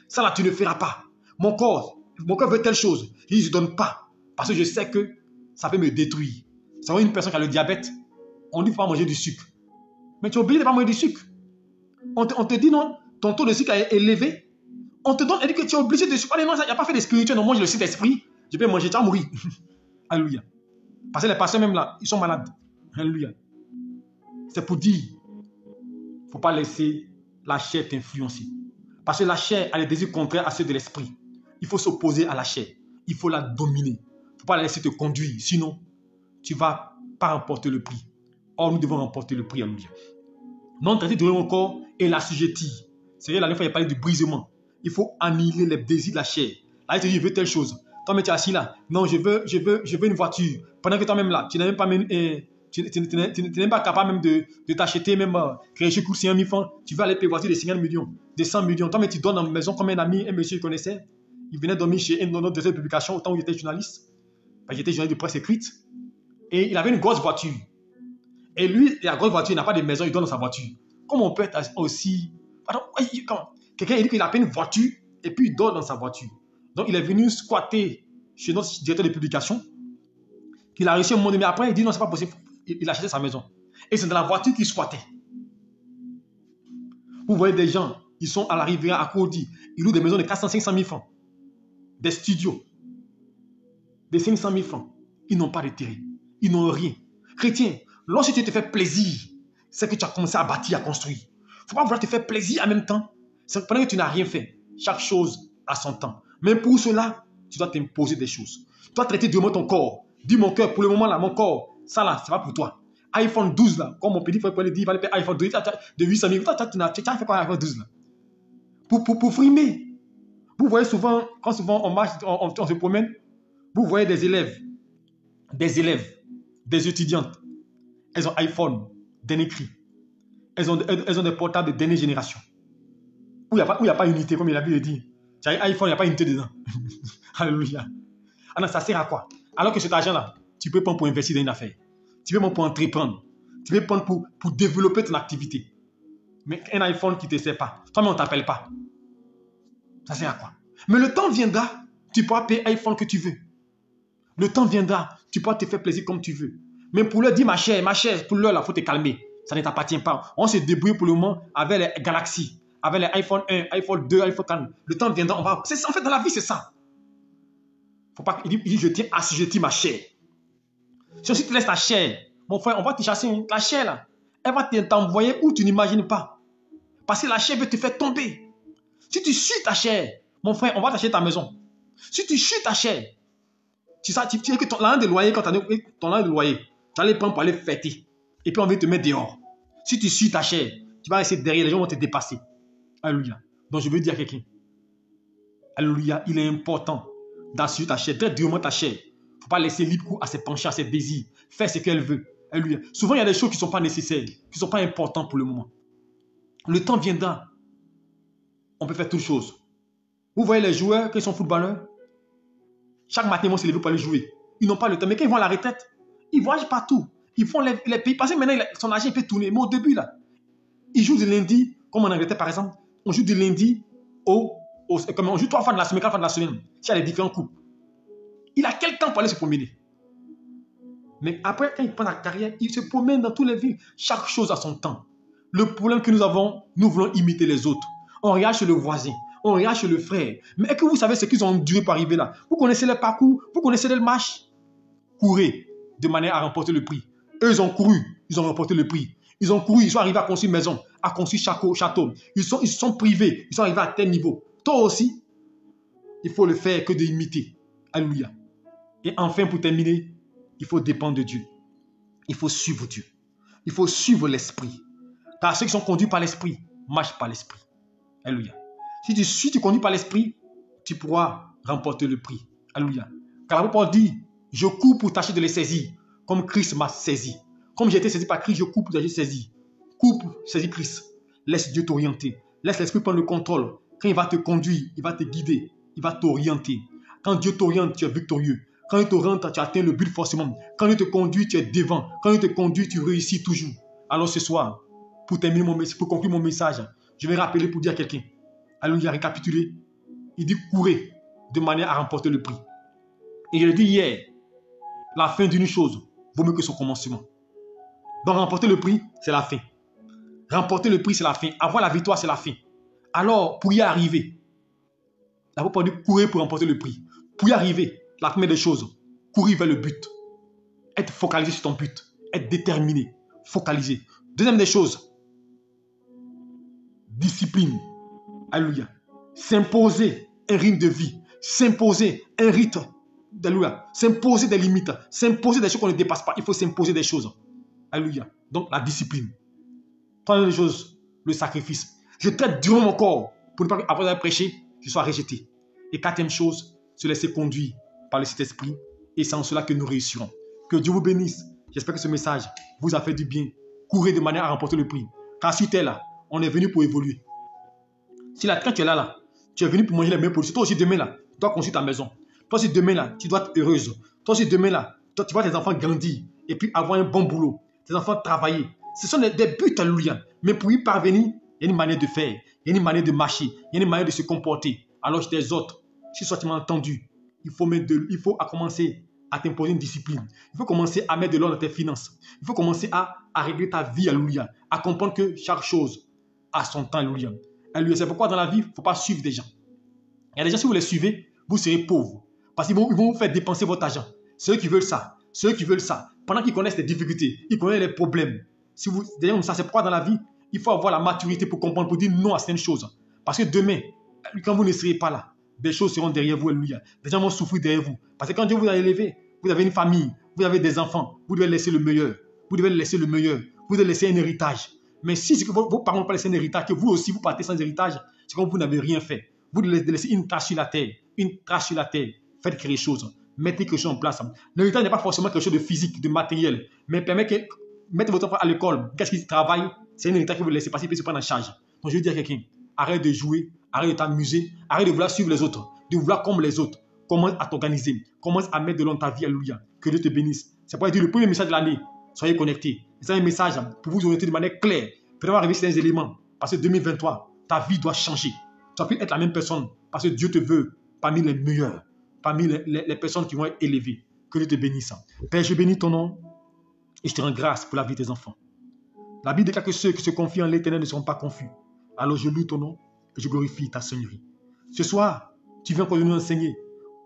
Ça là, tu ne feras pas. Mon corps veut telle chose. Je dis, je ne donne pas. Parce que je sais que ça peut me détruire. C'est une personne qui a le diabète. On dit qu'il ne faut pas manger du sucre. Mais tu es obligé de ne pas manger du sucre. On te dit non, ton taux de sucre est élevé. On te donne, elle dit que tu es obligé de sucre. Non, il n'y a pas fait de spirituel. Non, moi, je le sais d'esprit. Je peux manger, tu vas mourir. Alléluia. Parce que les pasteurs même là, ils sont malades. Alléluia. C'est pour dire, il ne faut pas laisser la chair t'influencer. Parce que la chair a des désirs contraires à ceux de l'esprit. Il faut s'opposer à la chair. Il faut la dominer. Il ne faut pas la laisser te conduire. Sinon, tu ne vas pas remporter le prix. Or, nous devons remporter le prix. Alléluia. Non traiter de mon corps et l'assujettir. C'est vrai, la dernière fois, il a parlé du brisement. Il faut annihiler les désirs de la chair. Là, il te dit, je veux telle chose. Toi, mais tu es assis là. Non, je veux une voiture. Pendant que toi-même là, tu n'es même pas même, tu n'es même pas capable même de t'acheter même créer cours 100 000 francs. Tu veux aller payer voiture de 50 millions, de 100 millions. Toi, mais tu donnes dans une maison comme un ami, un monsieur que je connaissais. Il venait dormir chez un autre de publication au temps où j'étais journaliste. J'étais journaliste de presse écrite. Et il avait une grosse voiture. Et lui, la grosse voiture, il n'a pas de maison, il donne dans sa voiture. Comment on peut être aussi... Pardon, quelqu'un il dit qu'il a une voiture et puis il dort dans sa voiture. Donc il est venu squatter chez notre directeur de publication, qu'il a réussi à un moment donné, mais après il dit non, c'est pas possible. Il a acheté sa maison. Et c'est dans la voiture qu'il squattait. Vous voyez des gens, ils sont à la rivière à Cody, ils louent des maisons de 400-500 000 francs. Des studios de 500 000 francs. Ils n'ont pas d'intérêt. Ils n'ont rien. Chrétien, lorsque tu te fais plaisir, c'est que tu as commencé à bâtir, à construire. Il ne faut pas vouloir te faire plaisir en même temps. C'est pendant que tu n'as rien fait. Chaque chose a son temps. Mais pour cela, tu dois t'imposer des choses. Tu dois traiter durement ton corps. Dis mon cœur, pour le moment là, mon corps, ça là, c'est pas pour toi. iPhone 12 là, comme mon petit frère peut le dire, il va le payer iPhone 12 de 800 000. Tu as fait quoi iPhone 12 là? Pour frimer. Vous voyez souvent, quand souvent on marche, on se promène, vous voyez des élèves, des étudiantes. Elles ont iPhone, dernier cri. Elles ont des portables de dernière génération. Où il n'y a pas unité, comme il a pu le dire. Tu as iPhone, il n'y a pas unité dedans. Alléluia. Alors, ça sert à quoi? Alors que cet argent-là, tu peux prendre pour investir dans une affaire. Tu peux prendre pour entreprendre. Tu peux prendre pour développer ton activité. Mais un iPhone qui ne te sert pas. Toi-même, on ne t'appelle pas. Ça sert à quoi? Mais le temps viendra, tu pourras payer l'iPhone que tu veux. Le temps viendra, tu pourras te faire plaisir comme tu veux. Mais pour leur dire, ma chère, pour l'heure, il faut te calmer. Ça ne t'appartient pas. On se débrouille pour le moment avec les Galaxy, avec les iPhone 1, iPhone 2, iPhone 4. Le temps viendra, on va... C'est ça, en fait, dans la vie, c'est ça. Faut pas... Il dit, je tiens assujetti ma chair. Si tu te laisses ta chair, mon frère, on va te chasser. La chair, là, elle va t'envoyer où tu n'imagines pas. Parce que la chair veut te faire tomber. Si tu suis ta chair, mon frère, on va t'acheter ta maison. Si tu suis ta chair, tu sais que ton l'argent de loyer, quand ton argent de loyer, tu vas les prendre pour aller fêter. Et puis on va te mettre dehors. Si tu suis ta chair, tu vas rester derrière, les gens vont te dépasser. Alléluia. Donc je veux dire à quelqu'un, alléluia, il est important d'assurer ta chair, d'être durement ta chair. Il ne faut pas laisser libre cours à ses penchants, à ses désirs. Faire ce qu'elle veut. Alléluia. Souvent, il y a des choses qui ne sont pas nécessaires, qui ne sont pas importantes pour le moment. Le temps viendra. On peut faire toutes choses. Vous voyez les joueurs, quand ils sont footballeurs, chaque matin, ils vont se lever pour aller jouer. Ils n'ont pas le temps. Mais quand ils vont à la retraite, ils voyagent partout. Ils font les pays. Parce que maintenant, son argent peut tourner. Mais au début, là, ils jouent du lundi, comme en Angleterre, par exemple. On joue du lundi comme on joue 3 fois de la semaine, 4 fois de la semaine. S'il y a les différents coupes. Il a quel temps pour aller se promener? Mais après, quand il prend la carrière, il se promène dans toutes les villes. Chaque chose a son temps. Le problème que nous avons, nous voulons imiter les autres. On regarde chez le voisin. On regarde chez le frère. Mais est-ce que vous savez ce qu'ils ont enduré pour arriver là? Vous connaissez le parcours? Vous connaissez le marche? Courez de manière à remporter le prix. Eux, ils ont couru. Ils ont remporté le prix. Ils ont couru. Ils sont arrivés à construire une maison, à construire château. Ils sont privés. Ils sont arrivés à tel niveau. Toi aussi, il faut le faire que d'imiter. Alléluia. Et enfin, pour terminer, il faut dépendre de Dieu. Il faut suivre Dieu. Il faut suivre l'esprit. Car ceux qui sont conduits par l'esprit marchent par l'esprit. Alléluia. Si tu conduis par l'esprit, tu pourras remporter le prix. Alléluia. Car l'apôtre Paul dit, je cours pour tâcher de les saisir, comme Christ m'a saisi. Comme j'ai été saisi par Christ, je cours pour tâcher de les saisir. Cours pour saisir Christ. Laisse Dieu t'orienter. Laisse l'esprit prendre le contrôle. Quand il va te conduire, il va te guider, il va t'orienter. Quand Dieu t'oriente, tu es victorieux. Quand il t'oriente, tu atteins le but forcément. Quand il te conduit, tu es devant. Quand il te conduit, tu réussis toujours. Alors ce soir, pour conclure mon message, je vais rappeler pour dire à quelqu'un. Alléluia, récapituler. Il dit courez de manière à remporter le prix. Et je l'ai dit hier, la fin d'une chose vaut mieux que son commencement. Donc remporter le prix, c'est la fin. Remporter le prix, c'est la fin. Avoir la victoire, c'est la fin. Alors, pour y arriver, l'apôtre Paul dit courir pour remporter le prix. Pour y arriver, la première des choses, courir vers le but. Être focalisé sur ton but. Être déterminé. Focalisé. Deuxième des choses, discipline. Alléluia. S'imposer un rythme de vie. S'imposer un rythme. Alléluia. S'imposer des limites. S'imposer des choses qu'on ne dépasse pas. Il faut s'imposer des choses. Alléluia. Donc la discipline. Troisième des choses, le sacrifice. Je traite durement mon corps pour ne pas avoir prêché, je sois rejeté. Et quatrième chose, se laisser conduire par le Saint-Esprit. Et c'est en cela que nous réussirons. Que Dieu vous bénisse. J'espère que ce message vous a fait du bien. Courez de manière à remporter le prix. Car si tu es là, on est venu pour évoluer. Si là, quand tu es là, tu es venu pour manger les meilleurs produits. Toi aussi, demain, là, tu dois construire ta maison. Toi aussi, demain, là, tu dois être heureuse. Toi aussi, demain, là, tu vois tes enfants grandir et puis avoir un bon boulot. Tes enfants travailler. Ce sont des buts, alléluia. Mais pour y parvenir, il y a une manière de faire. Il y a une manière de marcher. Il y a une manière de se comporter. Alors, chez les autres, si soit tu m'as entendu, il faut commencer à t'imposer une discipline. Il faut commencer à mettre de l'ordre dans tes finances. Il faut commencer à régler ta vie, alléluia. À comprendre que chaque chose a son temps, alléluia. Alléluia. C'est pourquoi dans la vie, il ne faut pas suivre des gens. Il y a des gens, si vous les suivez, vous serez pauvres. Parce qu'ils vont vous faire dépenser votre argent. Ceux qui veulent ça, ceux qui veulent ça. Pendant qu'ils connaissent les difficultés, ils connaissent les problèmes. Si vous, des gens comme ça, c'est pourquoi dans la vie, il faut avoir la maturité pour comprendre, pour dire non à certaines choses. Parce que demain, quand vous ne serez pas là, des choses seront derrière vous, alléluia. Des gens vont souffrir derrière vous. Parce que quand Dieu vous a élevé, vous avez une famille, vous avez des enfants, vous devez laisser le meilleur. Vous devez laisser le meilleur. Vous devez laisser un héritage. Mais si vos parents n'ont pas laissé un héritage, que vous aussi vous partez sans héritage, c'est comme vous n'avez rien fait. Vous devez laisser une trace sur la terre. Une trace sur la terre. Faites quelque chose. Mettez quelque chose en place. L'héritage n'est pas forcément quelque chose de physique, de matériel, mais mettez votre enfant à l'école. Qu'est-ce qu'il travaille? C'est un héritage que vous laissez passer et se prendre en charge. Donc je veux dire à quelqu'un, arrête de jouer, arrête de t'amuser, arrête de vouloir suivre les autres, de vouloir comme les autres. Commence à t'organiser. Commence à mettre de l'eau dans ta vie. Alléluia. Que Dieu te bénisse. C'est pour dire le premier message de l'année. Soyez connectés. C'est un message pour vous orienter de manière claire. Pour arriver sur les éléments. Parce que 2023, ta vie doit changer. Tu vas plus être la même personne. Parce que Dieu te veut parmi les meilleurs. Parmi les personnes qui vont être élevées. Que Dieu te bénisse. Père, je bénis ton nom. Et je te rends grâce pour la vie de tes enfants. La Bible déclare que ceux qui se confient en l'Éternel ne seront pas confus. Alors je loue ton nom et je glorifie ta Seigneurie. Ce soir, tu viens pour nous enseigner.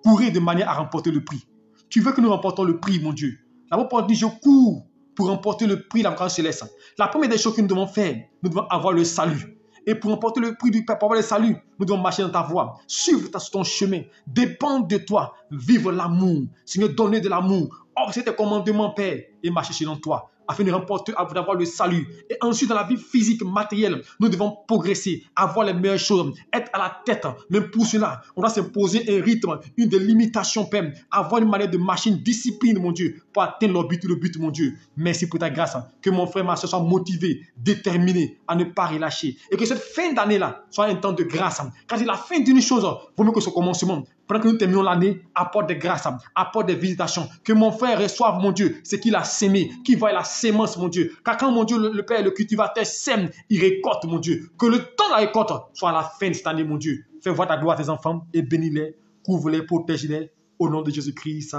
Courir de manière à remporter le prix. Tu veux que nous remportons le prix, mon Dieu. La parole dit, je cours pour remporter le prix de la grande céleste. La première des choses que nous devons faire, nous devons avoir le salut. Et pour remporter le prix du Père, pour avoir le salut, nous devons marcher dans ta voie, suivre ton chemin, dépendre de toi, vivre l'amour. Seigneur, donner de l'amour. Observer tes commandements, Père, et marcher selon toi, afin de remporter, d'avoir le salut. Et ensuite, dans la vie physique, matérielle, nous devons progresser, avoir les meilleures choses, être à la tête. Même pour cela, on doit s'imposer un rythme, une délimitation, Père, avoir une manière de marcher, une discipline, mon Dieu, pour atteindre le but, mon Dieu. Merci pour ta grâce. Que mon frère, ma soeur soit motivé, déterminé à ne pas relâcher. Et que cette fin d'année-là soit un temps de grâce. Car c'est la fin d'une chose, vaut mieux que ce commencement. Pendant que nous terminons l'année, apporte des grâces, apporte des visitations. Que mon frère reçoive, mon Dieu, ce qu'il a sémé, qu'il voit la sémence, mon Dieu. Car quand, mon Dieu, le Père, le cultivateur sème, il récolte, mon Dieu. Que le temps de la récolte soit à la fin de cette année, mon Dieu. Fais voir ta gloire à tes enfants et bénis-les, couvre-les, protège-les. Au nom de Jésus-Christ.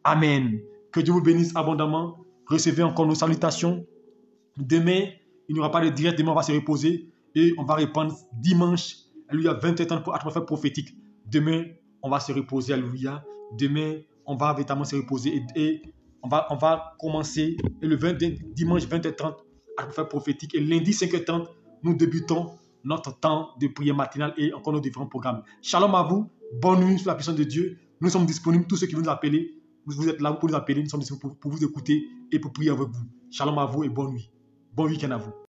Amen. Que Dieu vous bénisse abondamment. Recevez encore nos salutations. Demain, il n'y aura pas de direct. Demain, on va se reposer et on va répondre dimanche. Alléluia, 20h30 pour atmosphère prophétique. Demain, on va se reposer, alléluia. Demain, on va véritablement se reposer et on va commencer le dimanche 20h30 atmosphère prophétique et lundi 5h30, nous débutons notre temps de prière matinale et encore nos différents programmes. Shalom à vous, bonne nuit sous la puissance de Dieu. Nous sommes disponibles, tous ceux qui veulent nous appeler, vous êtes là pour nous appeler, nous sommes disponibles pour vous écouter et pour prier avec vous. Shalom à vous et bonne nuit. Bon week-end à vous.